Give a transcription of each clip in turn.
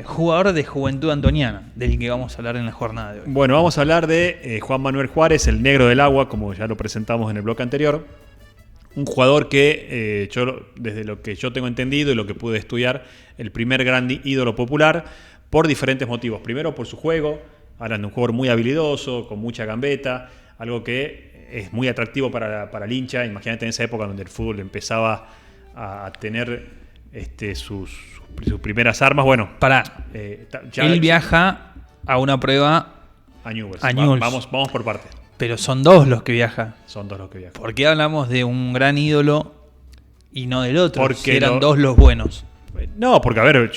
Jugador de Juventud Antoniana, del que vamos a hablar en la jornada de hoy. Bueno, vamos a hablar de Juan Manuel Juárez, el negro del agua, como ya lo presentamos en el bloque anterior. Un jugador que, desde lo que yo tengo entendido y lo que pude estudiar, el primer gran ídolo popular, por diferentes motivos. Primero, por su juego. Hablan de un jugador muy habilidoso, con mucha gambeta, algo que es muy atractivo para el hincha. Imagínate en esa época donde el fútbol empezaba a tener sus primeras armas. Bueno, él viaja a una prueba a Newell's. Vamos por partes. Pero son dos los que viajan. ¿Por qué hablamos de un gran ídolo y no del otro? Porque eran dos los buenos. No, porque a ver,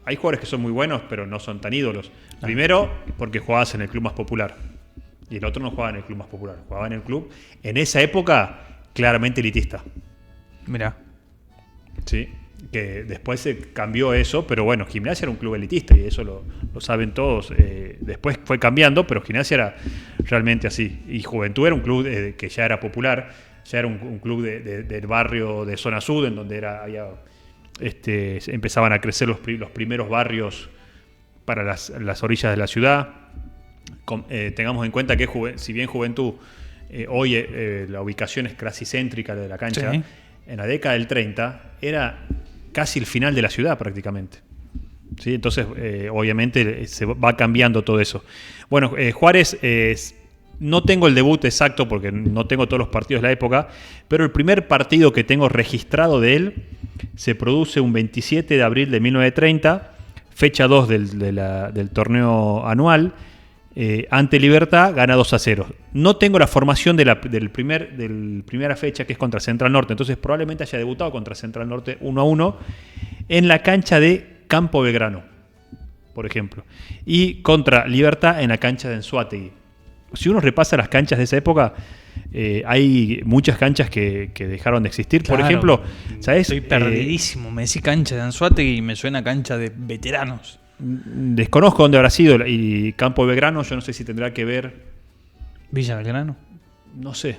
hay jugadores que son muy buenos, pero no son tan ídolos. Primero, porque jugabas en el club más popular. Y el otro no jugaba en el club más popular. Jugaba en el club, en esa época, claramente elitista. Mirá. Sí, que después se cambió eso, pero bueno, Gimnasia era un club elitista y eso lo saben todos. Después fue cambiando, pero Gimnasia era realmente así. Y Juventud era un club que ya era popular, ya era un club del barrio de Zona Sur, en donde empezaban a crecer los primeros barrios para las orillas de la ciudad. Tengamos en cuenta que si bien Juventud hoy la ubicación es casi céntrica de la cancha, sí. En la década del 30 era casi el final de la ciudad prácticamente. ¿Sí? Entonces, obviamente, se va cambiando todo eso. Bueno, Juárez, no tengo el debut exacto porque no tengo todos los partidos de la época, pero el primer partido que tengo registrado de él se produce un 27 de abril de 1930, fecha 2 del torneo anual. Ante Libertad gana 2-0. No tengo la formación del primera fecha, que es contra Central Norte, entonces probablemente haya debutado contra Central Norte 1-1 en la cancha de Campo Belgrano, por ejemplo, y contra Libertad en la cancha de Anzoátegui. Si uno repasa las canchas de esa época, hay muchas canchas que dejaron de existir. Claro, por ejemplo, ¿sabes? Estoy perdidísimo. Me decís cancha de Anzoátegui y me suena cancha de veteranos. Desconozco dónde habrá sido, y Campo Belgrano, yo no sé si tendrá que ver. ¿Villa Belgrano? No sé,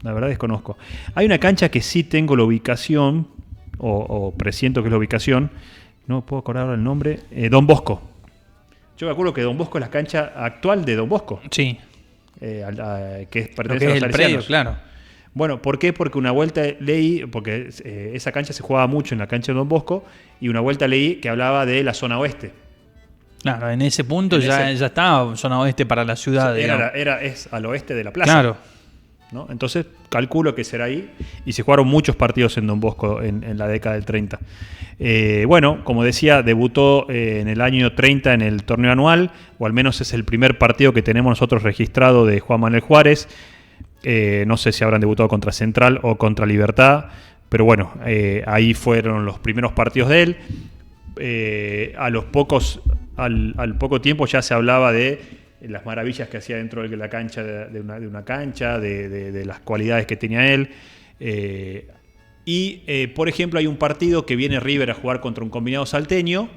la verdad desconozco. Hay una cancha que sí tengo la ubicación, o presiento que es la ubicación, no puedo acordar ahora el nombre, Don Bosco. Yo me acuerdo que Don Bosco es la cancha actual de Don Bosco. Sí. Que pertenece a los el predio, claro. Bueno, ¿por qué? Porque una vuelta leí, porque esa cancha se jugaba mucho en la cancha de Don Bosco, y una vuelta leí que hablaba de la zona oeste. Claro, en ese punto ya estaba zona oeste para la ciudad. Es al oeste de la plaza. Claro. ¿No? Entonces calculo que será ahí, y se jugaron muchos partidos en Don Bosco en la década del 30. Bueno, como decía, debutó en el año 30 en el torneo anual, o al menos es el primer partido que tenemos nosotros registrado de Juan Manuel Juárez. No sé si habrán debutado contra Central o contra Libertad, pero bueno, ahí fueron los primeros partidos de él. Al poco tiempo ya se hablaba de las maravillas que hacía dentro de la cancha, de una cancha, de las cualidades que tenía él. Por ejemplo, hay un partido que viene River a jugar contra un Combinado salteño.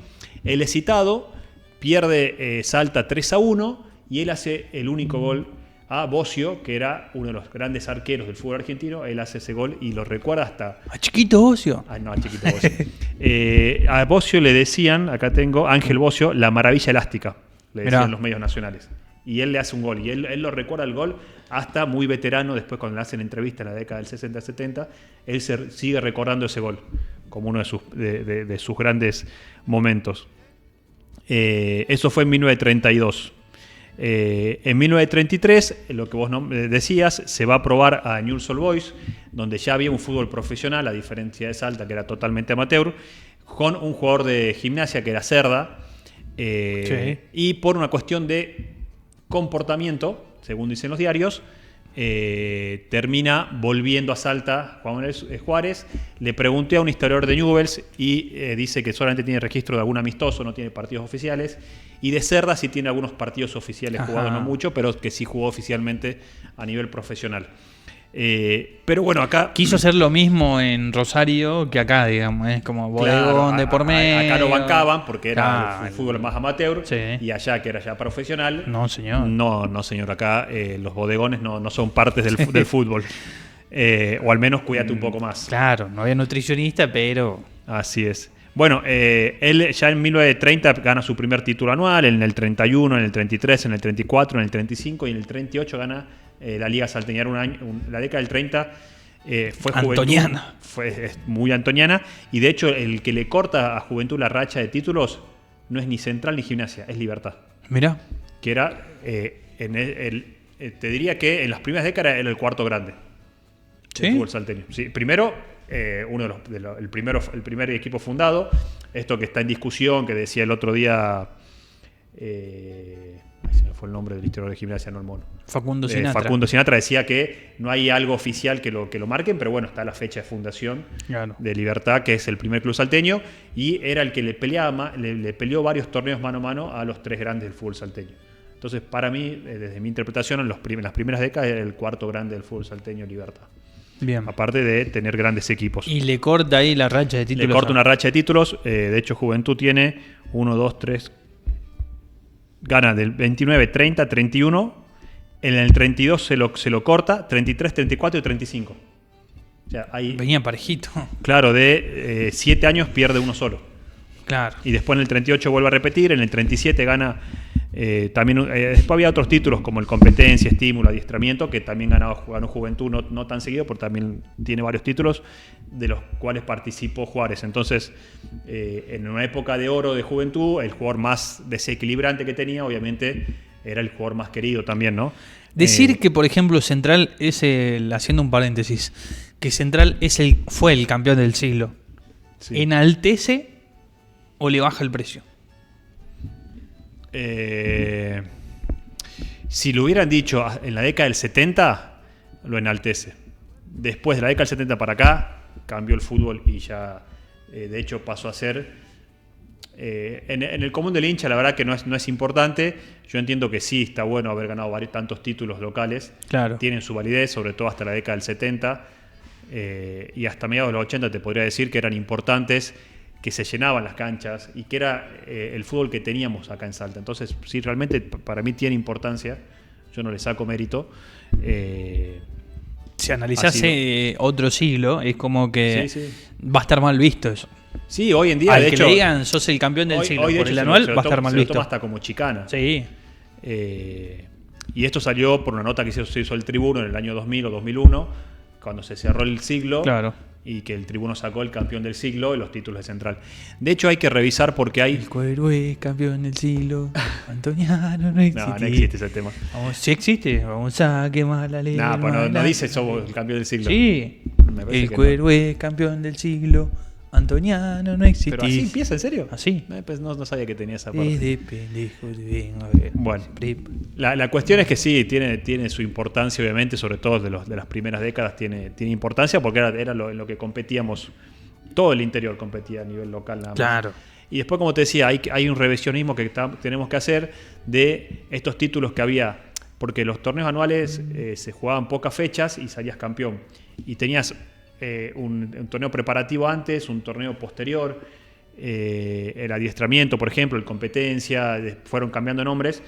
Él es citado, pierde Salta 3-1 y él hace el único gol a Bocio, que era uno de los grandes arqueros del fútbol argentino. Él hace ese gol y lo recuerda hasta... ¿A Chiquito Bocio? No, a Chiquito Bocio. A Bocio le decían, acá tengo, Ángel Bocio, la maravilla elástica, le decían los medios nacionales. Y él le hace un gol, y él lo recuerda el gol hasta muy veterano. Después, cuando le hacen entrevista en la década del 60-70, él sigue recordando ese gol como uno de sus grandes momentos. Eso fue en 1932. En 1933, lo que vos decías, se va a probar a Newell's Old Boys, donde ya había un fútbol profesional, a diferencia de Salta, que era totalmente amateur, con un jugador de Gimnasia que era Cerda, sí. Y por una cuestión de comportamiento, según dicen los diarios, termina volviendo a Salta Juan Manuel Juárez. Le pregunté a un historiador de Newell's y dice que solamente tiene registro de algún amistoso, no tiene partidos oficiales. Y de Cerda sí tiene algunos partidos oficiales jugados, no mucho, pero que sí jugó oficialmente a nivel profesional. Pero bueno, acá... Quiso hacer lo mismo en Rosario que acá, digamos, es como bodegón de por medio. Acá lo bancaban porque era el fútbol más amateur, sí. Y allá, que era ya profesional. No, señor. No, señor, acá los bodegones no son partes del fútbol. O al menos cuídate un poco más. Claro, no había nutricionista, pero... Así es. Bueno, él ya en 1930 gana su primer título anual, en el 31, en el 33, en el 34, en el 35 y en el 38 gana la Liga Salteña. La década del 30 fue antoniana. Es muy antoniana, y de hecho el que le corta a Juventud la racha de títulos no es ni Central ni Gimnasia, es Libertad. Mirá. Que era, te diría que en las primeras décadas era el cuarto grande del fútbol salteño. Sí, primero, el primer equipo fundado, esto que está en discusión, que decía el otro día, se me fue el nombre del historiador de Gimnasia, no el mono. Facundo Sinatra. Facundo Sinatra decía que no hay algo oficial que lo marquen, pero bueno, está la fecha de fundación de Libertad, que es el primer club salteño, y era el que le peleó varios torneos mano a mano a los tres grandes del fútbol salteño. Entonces, para mí, desde mi interpretación, en las primeras décadas era el cuarto grande del fútbol salteño, Libertad. Bien. Aparte de tener grandes equipos. Y le corta ahí la racha de títulos. Le corta una racha de títulos. De hecho, Juventud tiene 1, 2, 3. Gana del 29, 30, 31. En el 32 se lo corta. 33, 34 y 35. O sea, venía parejito. Claro, de 7 años pierde uno solo. Claro. Y después en el 38 vuelve a repetir. En el 37 gana. También después había otros títulos como el competencia, estímulo, adiestramiento, que también ganó Juventud, no tan seguido, porque también tiene varios títulos de los cuales participó Juárez. Entonces, en una época de oro de Juventud, el jugador más desequilibrante que tenía, obviamente, era el jugador más querido también, ¿no? Decir que, por ejemplo, Central es haciendo un paréntesis, que Central fue el campeón del siglo, sí. ¿Enaltece o le baja el precio? Si lo hubieran dicho en la década del 70, lo enaltece. Después de la década del 70 para acá, cambió el fútbol y ya, de hecho, pasó a ser... en el común del hincha, la verdad que no es importante. Yo entiendo que sí, está bueno haber ganado tantos títulos locales. Claro. Tienen su validez, sobre todo hasta la década del 70. Y hasta mediados de los 80 te podría decir que eran importantes, que se llenaban las canchas y que era el fútbol que teníamos acá en Salta. Entonces, sí, realmente para mí tiene importancia. Yo no le saco mérito. Si analizase otro siglo, es como que va a estar mal visto eso. Sí, hoy en día, al de que hecho, le digan sos el campeón del siglo por el anual, va a estar mal visto. Se lo toma visto. hasta como chicana. Sí. Y esto salió por una nota que se hizo el Tribuno en el año 2000 o 2001, cuando se cerró el siglo. Claro. Y que el Tribuno sacó el campeón del siglo y los títulos de Central. De hecho, hay que revisar porque hay... El cuero es campeón del siglo, antoniano no existe. No existe ese tema. Sí existe, vamos a quemar la ley. No dice somos el campeón del siglo. Sí, el cuero es campeón del siglo, antoniano no existe. ¿Pero así empieza, en serio? Así. Pues no sabía que tenía esa parte. Es de pendejo, vengo a ver. Bueno, la cuestión es que sí, tiene su importancia, obviamente, sobre todo de las primeras décadas tiene importancia, porque era lo que competíamos, todo el interior competía a nivel local nada más. Claro. Y después, como te decía, hay un revisionismo que tenemos que hacer de estos títulos que había, porque los torneos anuales se jugaban pocas fechas y salías campeón. Y tenías un torneo preparativo antes, un torneo posterior, el adiestramiento, por ejemplo, el competencia, fueron cambiando nombres,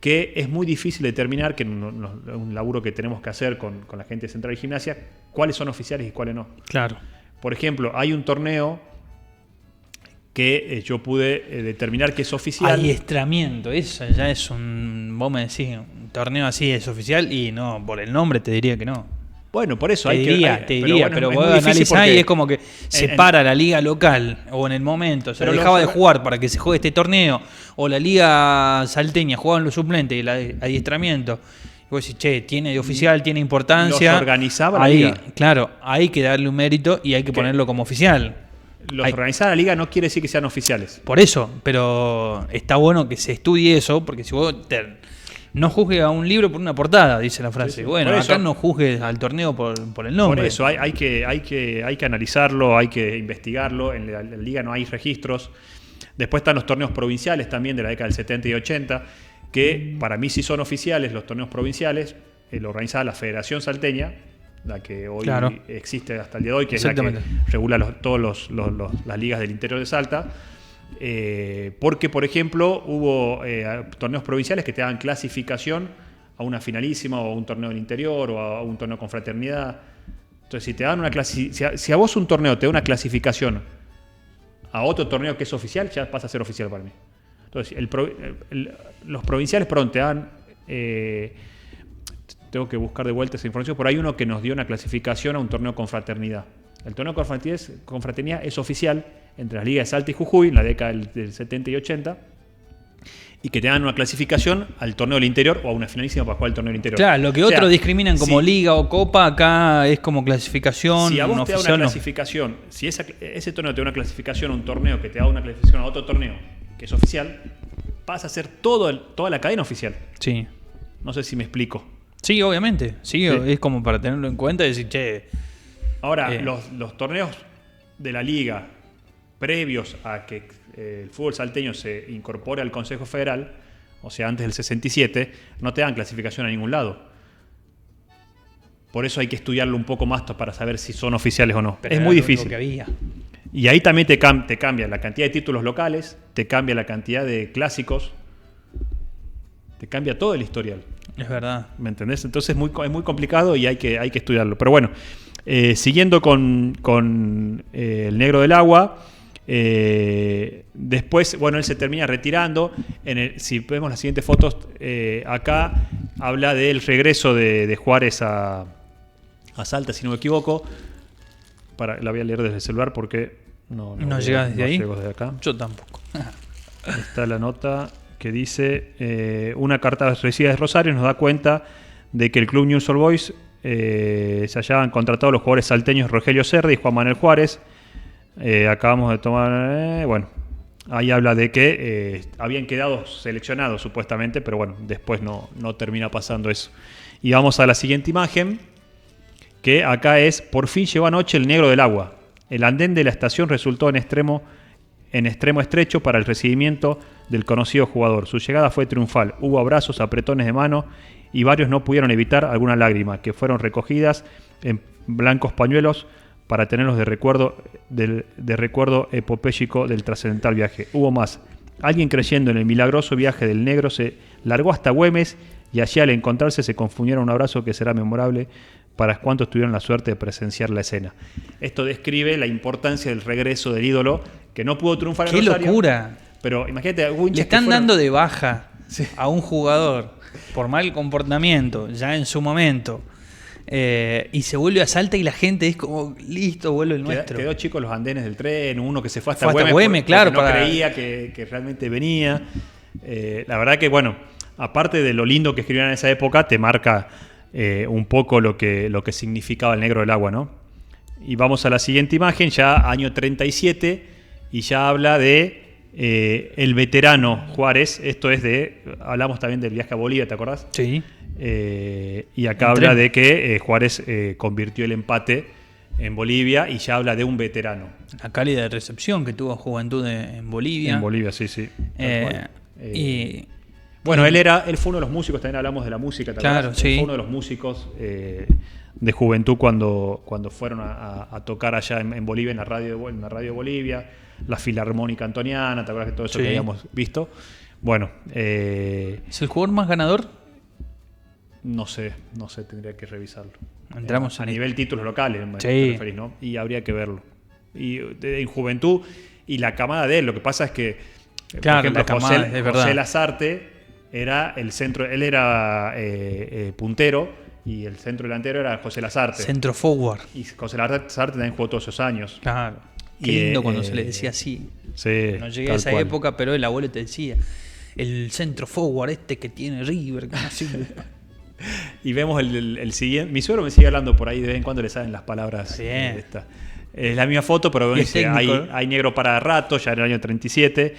que es muy difícil determinar, que un laburo que tenemos que hacer con la gente de Central y Gimnasia, cuáles son oficiales y cuáles no. Claro. Por ejemplo, hay un torneo que yo pude determinar que es oficial. Adiestramiento, eso ya es vos me decís, un torneo así es oficial y no, por el nombre te diría que no. Bueno, por eso te diría, pero vos analizás y es como que se para la liga local o en el momento, se dejaba de jugar para que se juegue este torneo, o la liga salteña jugaban los suplentes y el adiestramiento. Y vos decís, che, tiene de oficial, tiene importancia. Los organizaba la liga. Claro, hay que darle un mérito y hay que ponerlo como oficial. Organizar la liga no quiere decir que sean oficiales. Por eso, pero está bueno que se estudie eso, porque si vos no juzgue a un libro por una portada, dice la frase. Sí. Bueno, acá no juzgues al torneo por el nombre. Por eso hay que analizarlo, hay que investigarlo. En la liga no hay registros. Después están los torneos provinciales también de la década del 70 y 80, que para mí sí son oficiales los torneos provinciales. Lo organizaba la Federación Salteña, la que hoy existe hasta el día de hoy, que es la que regula todas las ligas del interior de Salta. Porque, por ejemplo, hubo torneos provinciales que te daban clasificación a una finalísima o a un torneo del interior o a un torneo con fraternidad. Entonces, si te dan si a vos un torneo te da una clasificación a otro torneo que es oficial, ya pasa a ser oficial para mí. Entonces, los provinciales, perdón, te dan... tengo que buscar de vuelta esa información, pero hay uno que nos dio una clasificación a un torneo confraternidad. El torneo confraternidad es oficial entre las ligas de Salta y Jujuy en la década del 70 y 80, y que te dan una clasificación al torneo del interior o a una finalísima para jugar el torneo del interior. Claro, lo que otros discriminan como liga o copa, acá es como clasificación. Si a vos te da una clasificación, si ese torneo te da una clasificación a un torneo que te da una clasificación a otro torneo que es oficial, pasa a ser toda la cadena oficial. Sí. No sé si me explico. Sí, obviamente. Sí, es como para tenerlo en cuenta y decir, che. Ahora, los torneos de la liga previos a que el fútbol salteño se incorpore al Consejo Federal, o sea, antes del 67, no te dan clasificación a ningún lado. Por eso hay que estudiarlo un poco más para saber si son oficiales o no. Pero es muy difícil. Que había. Y ahí también te cambia la cantidad de títulos locales, te cambia la cantidad de clásicos, te cambia todo el historial. Es verdad. ¿Me entendés? Entonces es muy complicado y hay que estudiarlo. Pero bueno, siguiendo con el Negro del Agua, después, bueno, él se termina retirando. Si vemos las siguientes fotos, acá habla del regreso de Juárez a Salta, si no me equivoco. La voy a leer desde el celular porque no llega desde ahí. Llego desde acá. Yo tampoco. Está la nota que dice: una carta recibida de Rosario nos da cuenta de que el club Newell's Old Boys se hallaban contratados los jugadores salteños Rogelio Cerda y Juan Manuel Juárez. Acabamos de tomar... bueno, ahí habla de que habían quedado seleccionados supuestamente, pero bueno, después no termina pasando eso. Y vamos a la siguiente imagen, que acá es: por fin llegó anoche el Negro del Agua. El andén de la estación resultó en extremo estrecho para el recibimiento del conocido jugador. Su llegada fue triunfal. Hubo abrazos, apretones de mano y varios no pudieron evitar alguna lágrima, que fueron recogidas en blancos pañuelos para tenerlos de recuerdo epopéyico del trascendental viaje. Hubo más. Alguien, creyendo en el milagroso viaje del negro, se largó hasta Güemes y allí, al encontrarse, se confundieron un abrazo que será memorable para cuantos tuvieron la suerte de presenciar la escena. Esto describe la importancia del regreso del ídolo, que no pudo triunfar en Rosario. ¡Qué locura! Pero imagínate, le están dando de baja a un jugador por mal comportamiento, ya en su momento. Y se vuelve a Salta y la gente es como, listo, vuelve el nuestro. Quedó chico los andenes del tren, uno que se fue hasta Güemes, claro, no creía que realmente venía. La verdad que, bueno, aparte de lo lindo que escribían en esa época, te marca un poco lo que significaba el Negro del Agua, ¿no? Y vamos a la siguiente imagen, ya año 37, y ya habla de el veterano Juárez. Esto es hablamos también del viaje a Bolivia, ¿te acordás? Sí. Y acá habla de que Juárez convirtió el empate en Bolivia, y ya habla de un veterano. La cálida recepción que tuvo Juventud en Bolivia. En Bolivia, sí. Bueno, él fue uno de los músicos, también hablamos de la música, ¿te claro, acordás? Sí. Fue uno de los músicos de Juventud cuando fueron a tocar allá en Bolivia, en la radio de Bolivia, la Filarmónica Antoniana, ¿te acuerdas de todo eso que habíamos visto? Bueno. ¿Es el jugador más ganador? No sé, tendría que revisarlo. Entramos a nivel títulos locales, sí. referís, ¿no? Y habría que verlo. Y en Juventud, y la camada de él, lo que pasa es que, claro, por ejemplo, José Lazarte era el centro, él era puntero, y el centro delantero era José Lazarte. Centro forward. Y José Lazarte también jugó todos esos años. Claro. Qué lindo cuando se le decía así. Sí. No llegué a esa época, pero el abuelo te decía: el centro forward que tiene River, que no sirve. Y vemos el siguiente. Mi suegro me sigue hablando por ahí, de vez en cuando le salen las palabras. Es la misma foto, pero dice, hay negro para rato, ya en el año 37,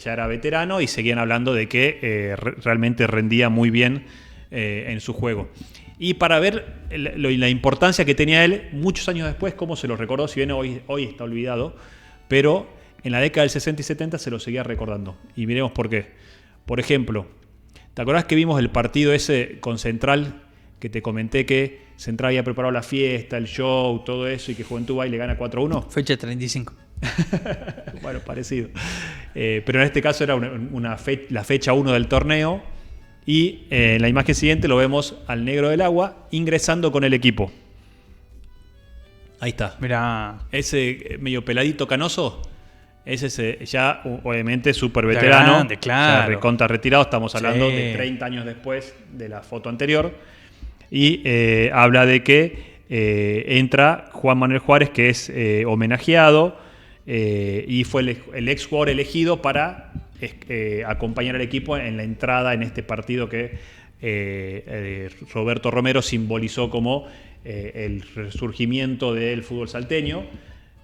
ya era veterano, y seguían hablando de que realmente rendía muy bien en su juego. Y para ver la importancia que tenía él, muchos años después, cómo se lo recordó, si bien hoy está olvidado, pero en la década del 60 y 70 se lo seguía recordando. Y miremos por qué. Por ejemplo, ¿te acordás que vimos el partido ese con Central? Que te comenté que Central había preparado la fiesta, el show, todo eso, y que Juventud va y le gana 4-1. Fecha 35. Bueno, parecido. Pero en este caso era la fecha 1 del torneo. Y en la imagen siguiente lo vemos al Negro del Agua ingresando con el equipo. Ahí está. Mirá. Ese medio peladito canoso. ese es ya obviamente súper veterano, grande, claro. ya recontra retirado, estamos hablando de 30 años después de la foto anterior, y habla de que entra Juan Manuel Juárez, que es homenajeado, y fue el ex jugador elegido para acompañar al equipo en la entrada en este partido que Roberto Romero simbolizó como el resurgimiento del fútbol salteño,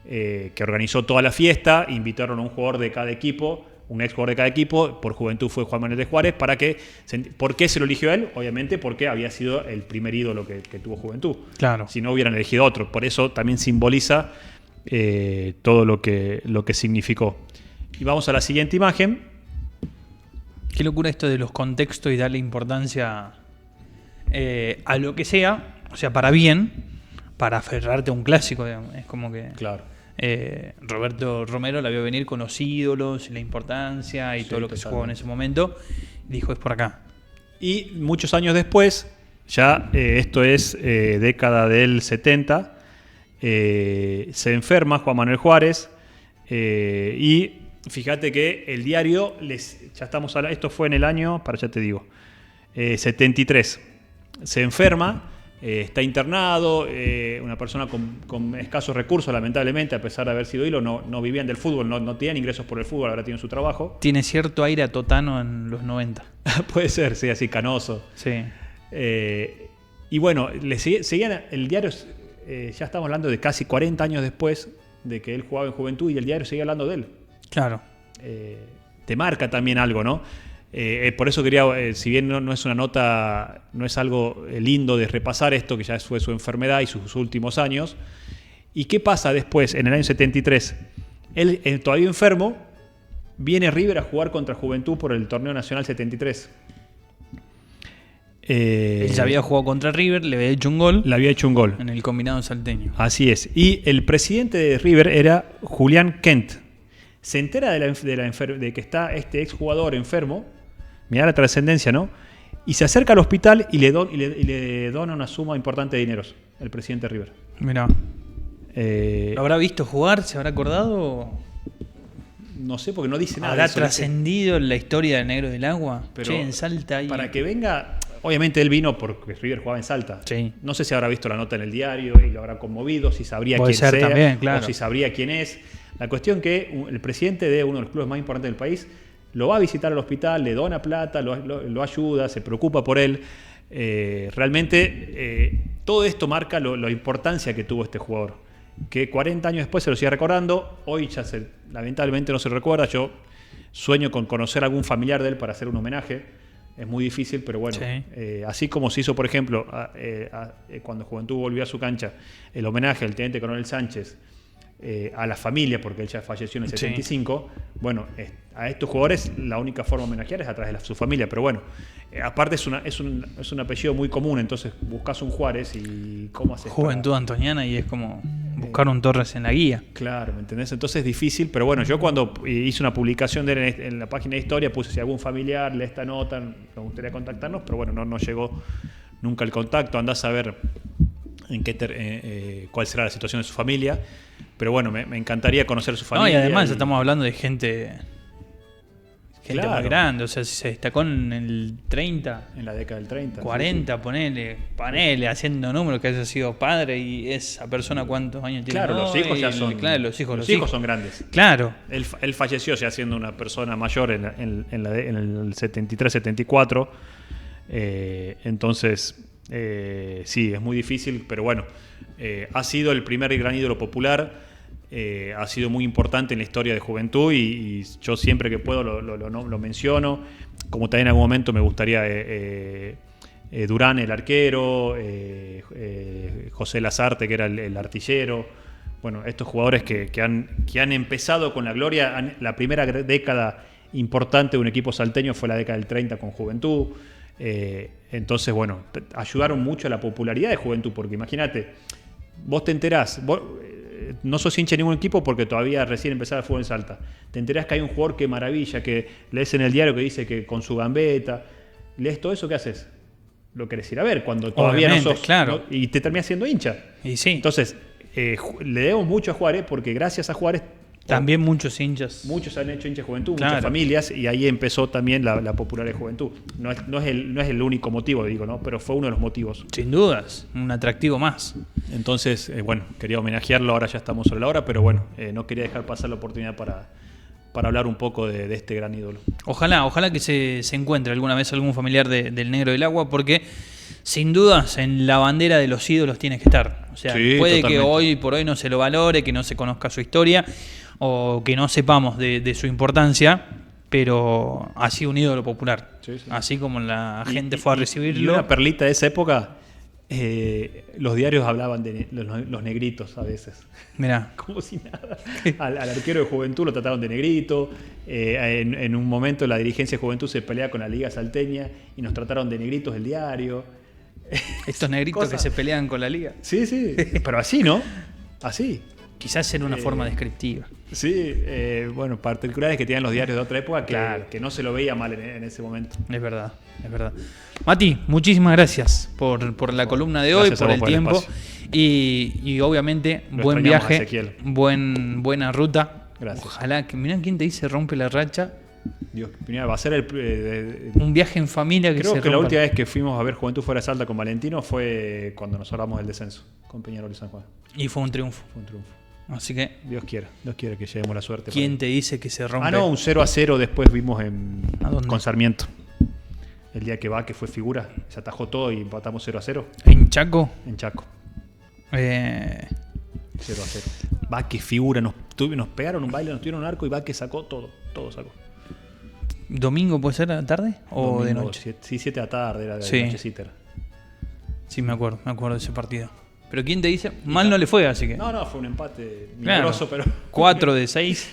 que organizó toda la fiesta, invitaron a un jugador de cada equipo, un ex jugador de cada equipo, por Juventud fue Juan Manuel de Juárez, ¿por qué se lo eligió él? Obviamente porque había sido el primer ídolo que tuvo Juventud. Claro. Si no hubieran elegido otro, por eso también simboliza todo lo que significó. Y vamos a la siguiente imagen. Qué locura esto de los contextos y darle importancia a lo que sea, o sea, para bien, para aferrarte a un clásico, digamos. Es como que Claro. Roberto Romero la vio venir con los ídolos, la importancia y todo lo que se jugó en ese momento. Dijo, es por acá. Y muchos años después, ya esto es década del 70, se enferma Juan Manuel Juárez y fíjate que el diario, ya estamos hablando, esto fue en el año, ya te digo, 73. Se enferma, está internado, una persona con escasos recursos, lamentablemente, a pesar de haber sido ídolo, no vivían del fútbol, no tenían ingresos por el fútbol, ahora tienen su trabajo. Tiene cierto aire a Totano en los 90. Puede ser, sí, así canoso. Sí. Y bueno, seguían el diario, ya estamos hablando de casi 40 años después de que él jugaba en Juventud y el diario seguía hablando de él. Claro. Te marca también algo, ¿no? Por eso quería, si bien no es una nota, no es algo lindo de repasar esto, que ya fue su enfermedad y sus últimos años. ¿Y qué pasa después, en el año 73? Él todavía enfermo, viene River a jugar contra Juventud por el torneo nacional 73. Él ya había jugado contra River, le había hecho un gol. Le había hecho un gol. En el combinado salteño. Así es. Y el presidente de River era Julián Kent. Se entera de que está este exjugador enfermo, mirá la trascendencia, ¿no? Y se acerca al hospital y le dona una suma importante de dineros, el presidente de River. Mirá. ¿Lo habrá visto jugar? ¿Se habrá acordado? No sé, porque no dice nada. ¿Habrá trascendido en la historia del Negro del Agua? Pero che, en Salta ahí. Para que venga, obviamente él vino porque River jugaba en Salta. Sí. No sé si habrá visto la nota en el diario y lo habrá conmovido, si sabría Puede quién ser sea, también, claro. o si sabría quién es. La cuestión que el presidente de uno de los clubes más importantes del país lo va a visitar al hospital, le dona plata, lo ayuda, se preocupa por él. Realmente todo esto marca la importancia que tuvo este jugador, que 40 años después se lo sigue recordando. Hoy ya lamentablemente no se recuerda. Yo sueño con conocer a algún familiar de él para hacer un homenaje. Es muy difícil, pero bueno, sí. Así como se hizo, por ejemplo, cuando Juventud volvió a su cancha, el homenaje al teniente coronel Sánchez, a la familia, porque él ya falleció en el 75. Sí. Bueno, a estos jugadores la única forma de homenajear es a través de su familia, pero bueno, aparte es un apellido muy común, entonces buscas un Juárez y ¿cómo haces? Juventud Antoniana y es como buscar un Torres en la guía. Claro, ¿me entendés? Entonces es difícil, pero bueno, yo cuando hice una publicación de él en la página de historia puse si algún familiar lee esta nota, me gustaría contactarnos, pero bueno, no llegó nunca el contacto. Andás a ver cuál será la situación de su familia, pero bueno, me encantaría conocer su familia. No, y además estamos hablando de gente claro, más grande, o sea, si se destacó en el 30, en la década del 30, 40, sí. Ponele, haciendo números, que haya sido padre y esa persona cuántos años tiene. Claro, los hijos ya son. Claro, los hijos son grandes. Claro. Él falleció ya siendo una persona mayor en el 73, 74. Entonces, sí, es muy difícil, pero bueno, ha sido el primer gran ídolo popular. Ha sido muy importante en la historia de Juventud y yo siempre que puedo lo menciono. Como también en algún momento me gustaría Durán, el arquero, José Lazarte, que era el artillero. Bueno, estos jugadores que han empezado con la gloria. La primera década importante de un equipo salteño fue la década del 30 con Juventud. Entonces, bueno, ayudaron mucho a la popularidad de Juventud, porque imagínate, vos te enterás, no sos hincha de ningún equipo porque todavía recién empezaba el fútbol en Salta. Te enterás que hay un jugador que maravilla, que lees en el diario que dice que con su gambeta, lees todo eso, ¿qué haces? Lo querés ir a ver cuando todavía no sos, claro. ¿no? Y te terminás siendo hincha. Y sí. Entonces, le debemos mucho a Juárez porque gracias a Juárez También muchos hinchas. Muchos han hecho hinchas de Juventud, muchas familias, y ahí empezó también la popular de Juventud. No es el único motivo, digo, ¿no? Pero fue uno de los motivos. Sin dudas, un atractivo más. Entonces, quería homenajearlo, ahora ya estamos sobre la hora, pero no quería dejar pasar la oportunidad para hablar un poco de este gran ídolo. Ojalá que se encuentre alguna vez algún familiar del Negro del Agua, porque sin dudas en la bandera de los ídolos tiene que estar. O sea, sí, puede totalmente. Que hoy por hoy no se lo valore, que no se conozca su historia o que no sepamos de su importancia, pero ha sido un ídolo popular. Sí. Así como la gente fue a recibirlo. Y una perlita de esa época, los diarios hablaban de los negritos a veces. Mirá. Como si nada. Al arquero de Juventud lo trataron de negrito. En un momento la dirigencia de Juventud se pelea con la Liga Salteña y nos trataron de negritos el diario. Estos negritos que se pelean con la Liga. Sí, pero así, ¿no? Así. Quizás era una forma descriptiva. Sí, particulares que tenían los diarios de otra época que no se lo veía mal en ese momento. Es verdad. Mati, muchísimas gracias por la columna de hoy, por el tiempo. Y obviamente, buen viaje, buena ruta. Gracias. Ojalá que, mirá quién te dice rompe la racha. Dios, va a ser un viaje en familia que creo que la última vez que fuimos a ver Juventud fuera de Salta con Valentino fue cuando nos hablamos del descenso con Peñarol y San Juan. Y fue un triunfo. Así que Dios quiera que lleguemos la suerte. ¿Quién te dice que se rompe? No, un 0-0 después vimos con Sarmiento. El día que fue figura, se atajó todo y empatamos 0-0. ¿En Chaco? En Chaco. 0-0. Vázquez figura, nos pegaron un baile, nos tuvieron un arco y Vázquez sacó todo sacó. ¿Domingo puede ser a la tarde o domingo, de noche? 7 de la tarde, era de nochecita. Sí, me acuerdo de ese partido. Pero ¿quién te dice? Mal no le fue, así que. No, fue un empate milagroso, pero 4 de 6.